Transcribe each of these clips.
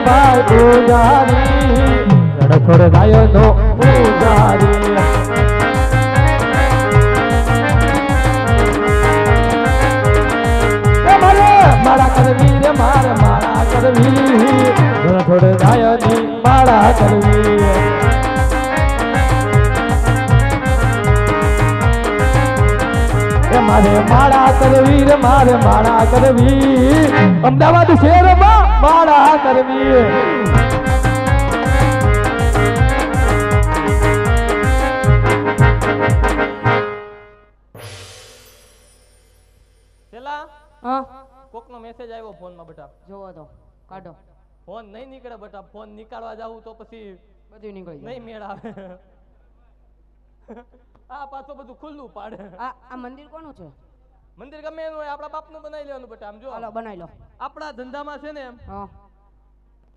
ભાઈ પૂજારી રણછોડ ગાયો નો પૂજારી માળા કરવી રે મારે માળા કરવી રણછોડ ગાયો ની માળા કરવી મારે માળા કરવી રે મારે માળા કરવી અમદાવાદ શહેરમાં માળા કરવી છેલ્લા હા કોકનો મેસેજ આવ્યો ફોનમાં બેટા જોવો તો કાઢો ફોન નહીં નીકળે બેટા ફોન નીકાળવા જાવું તો પછી બધું નીકળી જાય નહીં મેળ આવે આ પાછો બધું ખુલ્લું પાડે આ મંદિર કોનું છે મંદિર ગમે એનું હોય આપણા બાપનું બનાવી લેવાનું બેટા આમ જો હાલો બનાવી લો આપણા ધંધામાં છે ને એમ હા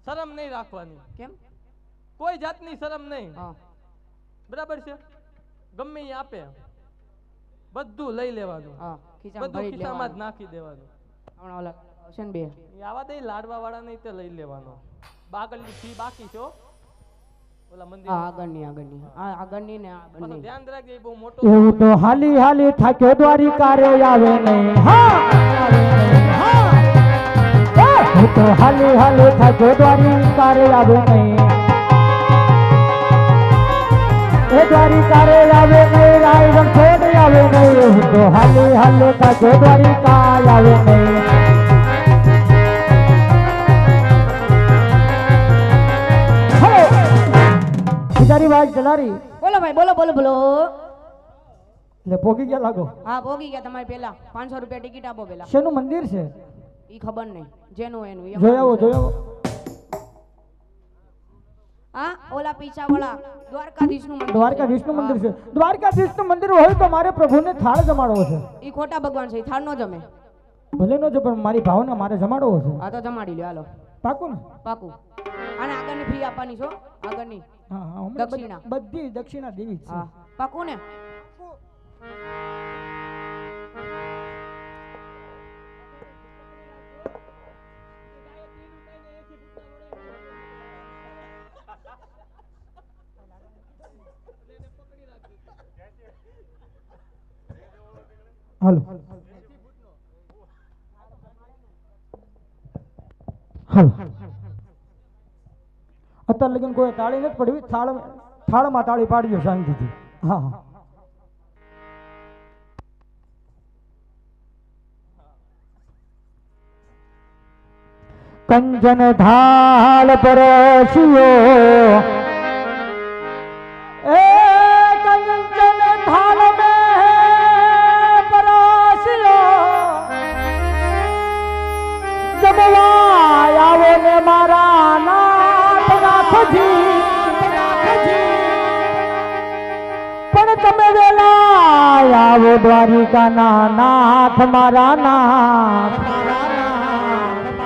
શરમ નહીં રાખવાની કેમ કોઈ જાતની શરમ નહીં હા બરાબર છે ગમે એ આપે બધું લઈ લેવાનું હા બધું ખિસ્સામાં જ નાખી દેવાનું હમણાં ઓલા છે ને બે એ આવા દે લાડવા વાળા નહીં તે લઈ લેવાનો બાગલની ફી બાકી છો ઓલા મંદિર આગળની ને આગળની ધ્યાન રાખજે બહુ મોટો એવું તો હાલી હાલી થાક્યો દ્વારિકા રે આવે નહીં હા હું તો હાલી હાલી થાક્યો દ્વારિકા રે આવે નહીં એ દ્વારિકા રે આવે નહીં રાય રણછોડ આવે નહીં હું તો હાલી હાલી થાક્યો દ્વારિકા આવે નહીં બિચારી વાત જલારી બોલો ભાઈ બોલો બોલો બોલો એટલે પોગી ગયા લાગો હા ભોગી ગયા તમારે પેલા 500 રૂપિયા ટિકિટ આપો પેલા શેનું મંદિર છે ઈ ખબર નહીં જેનું એનું જોઈ આવો હા ઓલા પીછા વાળા દ્વારકાધીશનું મંદિર દ્વારકાધીશનું મંદિર છે દ્વારકાધીશનું મંદિર હોય તો મારે પ્રભુને થાળ જમાડવો છે ઈ ખોટા ભગવાન છે ઈ થાળ નો જમે ભલે નો જો પણ મારી ભાવના મારે જમાડવો છે હા તો જમાડી લ્યો હાલો પાકું ને પાકું અને આગળની ફી આપવાની છો આગળની હા હા દક્ષિણા. બધી દક્ષિણા દેવી જ છે હા પાકું ને હાલો હાલો અત્યારે લગન કોઈ તાળી નથી પડવી થાળમાં તાળી પાડજો શાંતિથી હા હા કંચન ઢાળ પરસ્યો એ કંચન ઢાળ મે પરસ્યો જમવા આવો ને મારા નાથ નાથજી પણ તમે વેલા આવો દ્વારિકાના નાથ મારા નાથ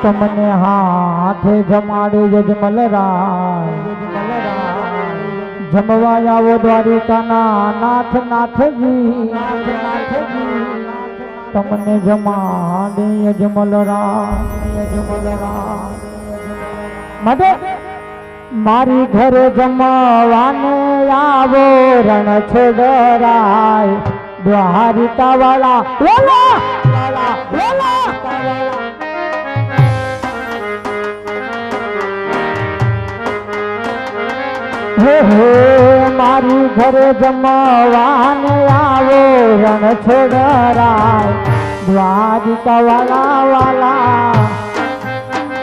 તમને હાથે જમાડે યજમલ રાય જમવા આવો દ્વારિકાના નાથ નાથજી તમને જમાડે યજમલ રાય માટે મારી ઘરે જમવાને આવો રણછોડ રાય દ્વારિકા વાળા વાલા વાલા હે મારી ઘરે જમવાને આવો રણછોડ રાય દ્વારિકા વાલા વાલા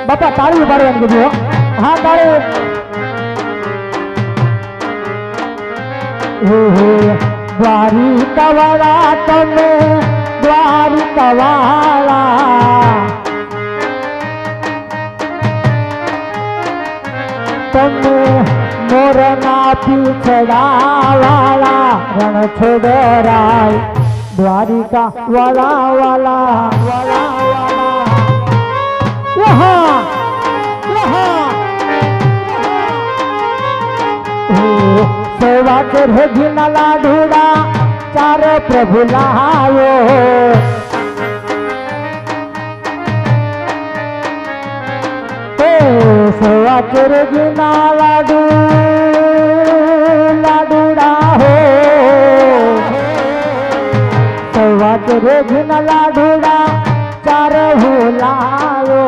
બાપા તાળી પાડવાની કીધું હા તાળી દ્વારિકા વાળા તમે દ્વારિકા વાળા તમે મોરના પીછડા વાળા રણછોડ રાય દ્વારિકા વાળા વાળા વાળા વાળા સેવા કરે ઘીના લાડુડા ચાર પ્રભુ લાવ્યો સેવા સેવા ચરગના લાડુ લાડુડા હો સેવા ચરગના લાડુડા ચાર હુલાયો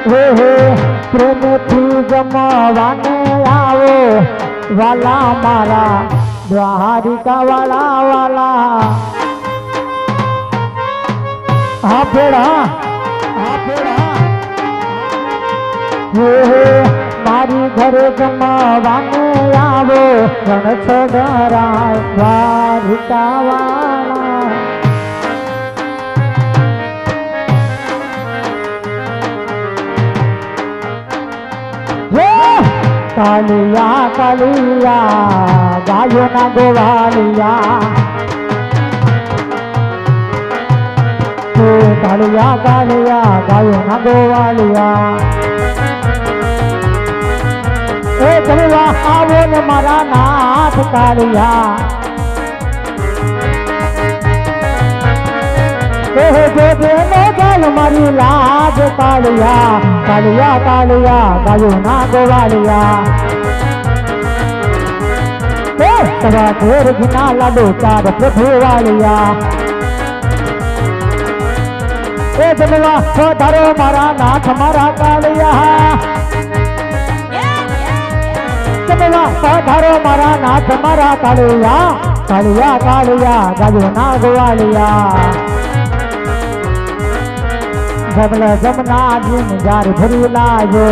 હે હે પ્રેમથી જમવાને આવો વાલા મારા દ્વારિકા વાલા વાલા હા ભેડા મારી ઘરે જમવાને આવો રણછોડરાય દ્વારિકા વાળા કાલિયા કાલિયા ગાયોના ગોવાલિયા કાલિયા કાલિયા ગાયોના ગોવાલિયા એ જમવા આવો ને મારા નાથ કાલિયા જો નો ગાલ મારી લાજ કાલિયા કાલિયા કાલિયા ગાયોના ગોવાલિયા સવા ઘેર ઘીના લાડુ ચાર પ્રભુ વાલિયા એ જમવા પધારો મારા નાથ મારા કાલિયા જમવા પધારો મારા નાથ મારા કાલિયા કાલિયા કાલિયા ગાયોના ગોવાલિયા જમલા જમના જીન જાર ભરી લાજો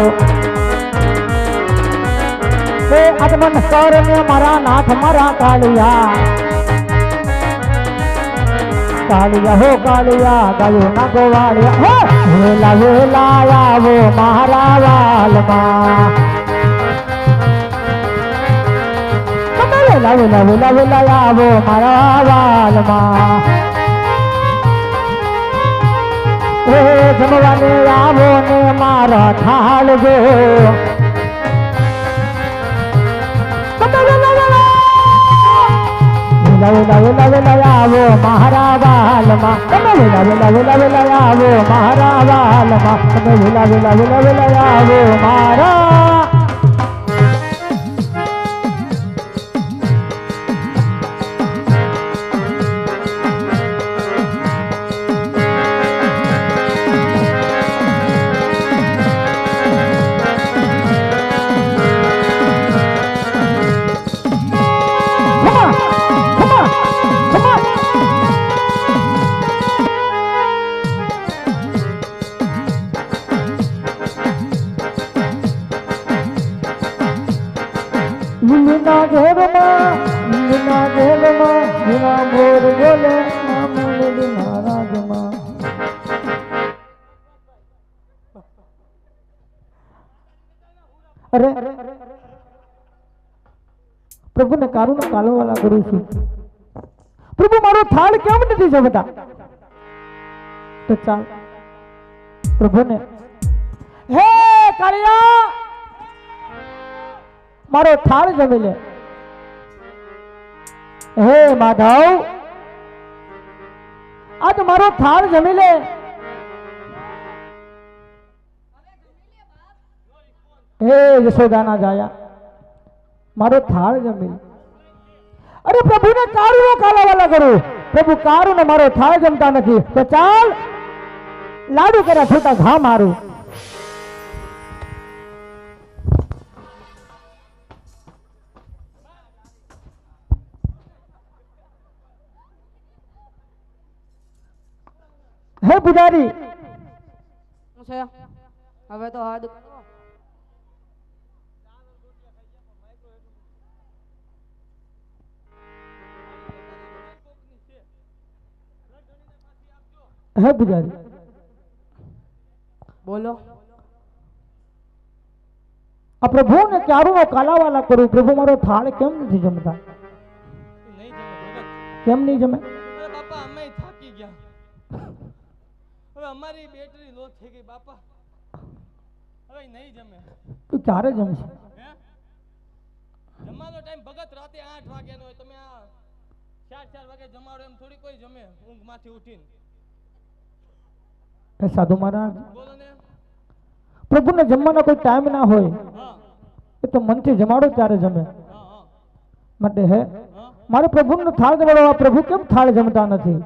એ આત્મન સ્તર ને મારા નાથ મારા કાલિયા કાલિયા હો કાલિયા ગાયો ના ગોવાળિયા હો વેલા વેલા આવો મારા વાલમાં વેલા વેલા વેલા વેલા આવો મારા વાલમાં એ જમવાને આવો ને મારા થાળ જો વેલા વેલા વેલા આવો મારા વાલમાં તમે વેલા વેલા વેલા વેલા આવો મારા વાલમાં તમે વેલા વેલા વેલા વેલા આવો મારા લીના ઘેરમાં લીના મોર બોલે મુરલી મહારાજમાં અરે પ્રભુને કારુનો કાલવાલા કરું છું પ્રભુ મારો થાળ કેમ નથી જમતા તો ચાલ પ્રભુને હે કાળિયા મારો થાળ જમી લે હે માધવ આજ મારો થાળ જમી લે હે યશોદાના જાયા મારો થાળ જમી લે અરે પ્રભુને કારુનો કાલાવાલા કરું પ્રભુ કારુને મારો થાળ જમતા નથી તો ચાલ લાડુ કર્યા છૂટા ઘા મારું હે પુજારી શું છે હવે તો હદ કરો હે પુજારી બોલો આ પ્રભુને ક્યારુનો કાલાવાલા કરું પ્રભુ મારો થાળ કેમ નથી જમતા નહીં જમે ભગત કેમ નહીં જમે અરે બાપા અમે થાકી ગયા હવે અમારી બેટરી લો થઈ ગઈ બાપા હવે નહીં જમે તું ક્યારે જમશે હે જમવાનો ટાઈમ ભગત રાતે 8 વાગ્યાનો હોય તમે આ 4 વાગે જમાડો એમ થોડી કોઈ જમે ઊંઘ માંથી ઉઠીને એ સાધુ મહારાજ, બોલો ને. પ્રભુને જમવાનો કોઈ ટાઈમ ના હોય, હા એ તો મનથી જમાડો ત્યારે જમે. હા હા માટે હે હા. મારે પ્રભુનો થાળ જમાડો, આ પ્રભુ કેમ થાળ જમતા નથી?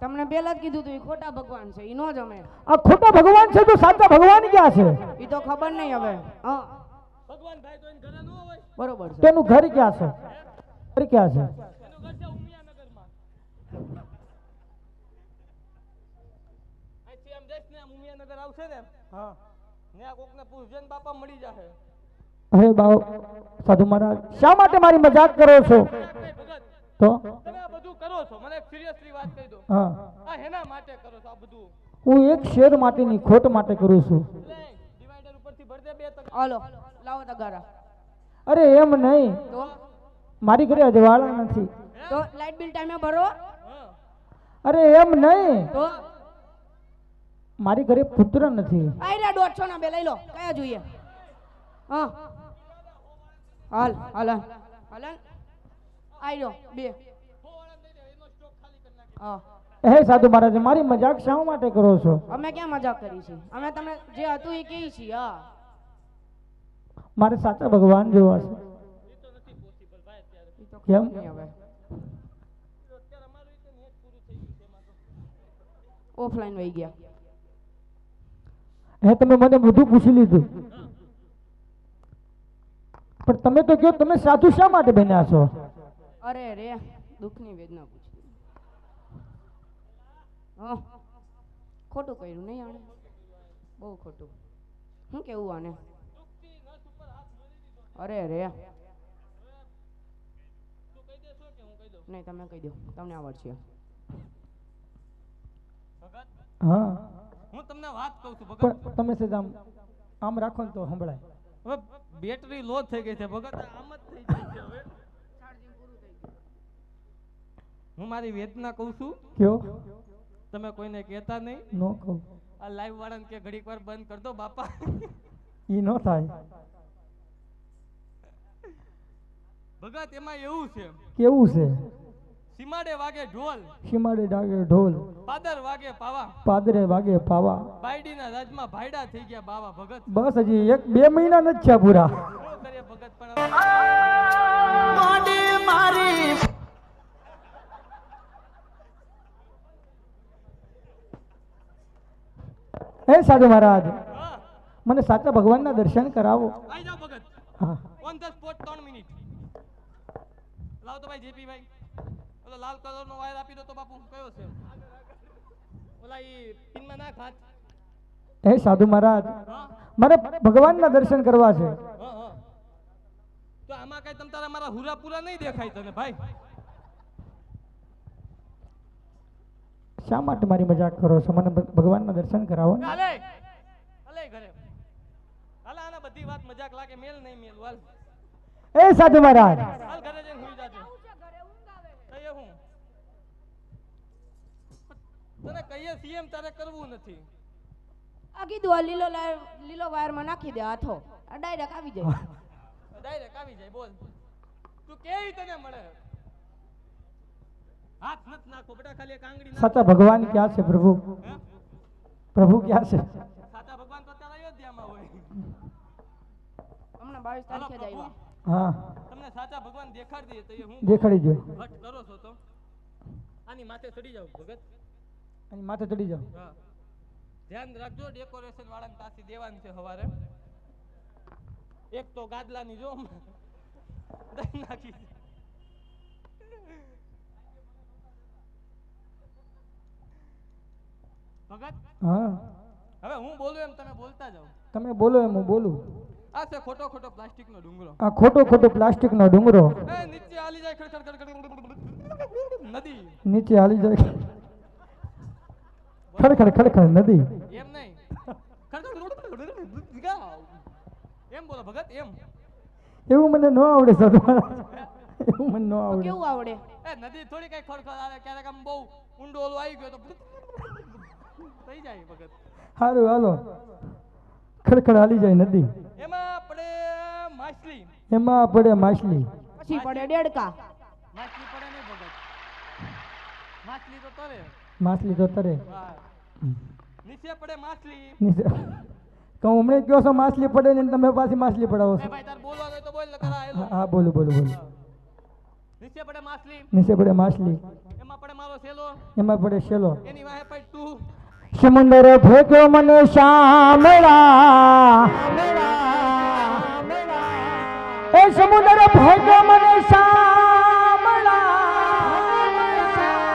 તમને પહેલા જ કીધું તું એ ખોટા ભગવાન છે, ઈ નો જમે. આ ખોટા ભગવાન છે તો સાચા ભગવાન ક્યાં છે? ઈ તો ખબર નહીં હવે. હા ભગવાન ભાઈ તો એને ઘરે ન હોય. બરોબર છે. તેનું ઘર ક્યાં છે? ઘર ક્યાં છે? એનું ઘર છે ઉમિયાનગરમાં. અહીંથી આમ જઈશ ને આમ ઉમિયાનગર આવશે ને, હા. ને આ કોકને પૂછજે ને બાપા મળી જાહે. અરે બાવ સાધુ મહારાજ, શા માટે મારી મજાક કરો છો? નહીં ભગત, તો તમે આ બધું કરો છો, મને સિરિયસલી વાત કહી દો. હા, આ હેના માટે કરો છો આ બધું? હું એક શેર માટેની ખોટ માટે કરું છું. લે ડિવાઈડર ઉપરથી ભર દે 2 તક. હાલો લાવો તગારા. અરે એમ નહીં, તો મારી ઘરે અજવાળા નથી. તો લાઇટ બિલ ટાઈમે ભરો. હા અરે એમ નહીં, તો મારી ઘરે પુત્ર નથી. આયરા 150 ના બે લઈ લો, કયા જોઈએ? હા હાલ હાલ હાલ આયરો 2. ફોવાળા દઈ દે, એનો સ્ટોક ખાલી કરી નાખે. હા હે સાધુ મહારાજ, મારી મજાક શા માટે કરો છો? અમે ક્યાં મજાક કરી છે? અમે તમને જે હતું એ કહી છીએ. હા મારે સાચા ભગવાન જોવા છે. એ તો નથી પોસિબલ ભાઈ અત્યારે. ઈ તો કેમ? ખબર નહીં હવે. અત્યારે અમારું ઈ તો નેટ પૂરું થઈ ગયું છે એમાં તો. ઓફલાઈન વહી ગયા. હે તમે મને બધું પૂછી લીધું, પણ તમે તો કહો તમે સાધુ શા માટે બન્યા છો? અરે રે દુઃખની વેદના પૂછી. હા ખોટું કર્યું નહીં આણે, બહુ ખોટું. શું કેવું આને? દુઃખથી નસ ઉપર હાથ મારી દીધો. અરે રે તું કહી દેશો કે હું કહી દઉં? નહીં તમે કહી દો, તમને આવડશે. ભગત, હા, હું તમને વાત કહું છું ભગત. પણ તમે સેજ આમ આમ રાખો ને તો સંભળાય. હવે બેટરી લો થઈ ગઈ છે ભગત, આમ જ થઈ જાય છે હવે. હું મારી વેદના કહું છું, કયો? તમે કોઈને કહેતા નહીં. નો કહું, આ લાઈવ વાળાને કે ઘડીક વાર બંધ કર દો બાપા. ઈ નો થાય. ભગત એમાં એવું છે, કેવું છે? સીમાડે વાગે ઢોલ, સીમાડે ડાગે ઢોલ, પાદર વાગે પાવા, પાદરે વાગે પાવા. બાયડીના રાજમાં ભાયડા થઈ ગયા બાવા. ભગત બસ હજી 1-2 મહિના નથી થયા પૂરા. શું કરીએ ભગત? પણ હે સાધુ મહારાજ, હા મને સાચા ભગવાનના દર્શન કરાવો. આઈ જાઓ ભગત. હા, ઓન ધ સ્પોટ 3 મિનિટ. લાવ તો ભાઈ જેપી ભાઈ, ઓલો લાલ કલરનો વાયર આપી દો તો બાપુ. કયો છે? ઓલા ઈ પિનમાં નાખ હાથ. હે સાધુ મહારાજ, હા મારે ભગવાનના દર્શન કરવા છે. હા હા. તો આમાં કઈ તમ તારા મારા હુરા પૂરા નહીં દેખાય તને ભાઈ? શા માટે મારી મજાક કરો છો? મને ભગવાનના દર્શન કરાવો ને. હાલે હાલે ઘરે હાલે. આના બધી વાત મજાક લાગે, મેલ નહીં મેલ. હાલ એ સાધુ મહારાજ, હાલ ઘરે જઈને સુઈ જાજે. કહીએ હું તને કહીએ સીએમ તારે કરવું નથી. આ કીધું આ લીલો વાયરમાં નાખી દે હાથો, આ ડાયરેક્ટ આવી જાય. ડાયરેક્ટ આવી જાય. બોલ તું કેવી તને મળે? હાથ નત નાખો બેટા, ખાલી એક આંગળી નાખ. સાચા ભગવાન ક્યાં છે પ્રભુ? હે? પ્રભુ ક્યાં છે? સાચા ભગવાન તો અત્યારે અયોધ્યામાં હોય. હમણાં 22 હાલો તારીખે જ પ્રભુ, આવ્યા. હા, તમને સાચા ભગવાન દેખાડી દઈએ તો એ હું દેખાડી દો. હટ કરો છો તો આની માથે ચડી જાવ ભગત. અને માથે ચડી જાઓ. હા ધ્યાન રાખજો, ડેકોરેશન વાળાને પાછી દેવાની છે સવારે. એક તો ગાદલાની જો દઈ નાખી. ભગત હા, હવે હું બોલું એમ તમે બોલતા જાઓ. તમે બોલો એમ હું બોલું. આ છે ખોટો ખોટો પ્લાસ્ટિકનો ડુંગરો. આ ખોટો ખોટો પ્લાસ્ટિકનો ડુંગરો એ નીચે હાલી જાય ખડ ખડ ખડ નદી. નીચે હાલી જાય. ખડખડ ખડખડ નદી. એમ નહીં, ખડ એમ બોલો ભગત. એમ એવું મને ન આવડે સાધુ મહારાજ, એવું મને ન તો આવડે. કેવું આવડે? એ નદી થોડી કઈ ખડખડ આવે, ક્યારેક આમ બહુ ઊંડો ઓલો આવી ગયો તો થઈ જાય ભગત. સારું હાલો, ખડખડ હાલી જાય નદી, એમાં આપણે માછલી. એમાં પડે માછલી. પછી પડે ડેડકા. માછલી પડે નહીં ભગત, માછલી તો તરે. માછલી તો તરે. હા નીચે પડે માછલી નીચે તો હમણાં કયો છો માછલી પડે ને તમે પાછી માછલી પડાવો એ છો ભાઈ તાર બોલવાનું હોય તો બોલ ને કરા એલો હા બોલો બોલો બોલો નીચે પડે માછલી નીચે પડે માછલી એમાં પડે મારો સેલો એમાં પડે શેલો એની વાહે પડ તું સમુદ્ર ફેંક્યો મને શામળા એ સમુદ્ર ફેંક્યો મને શામળા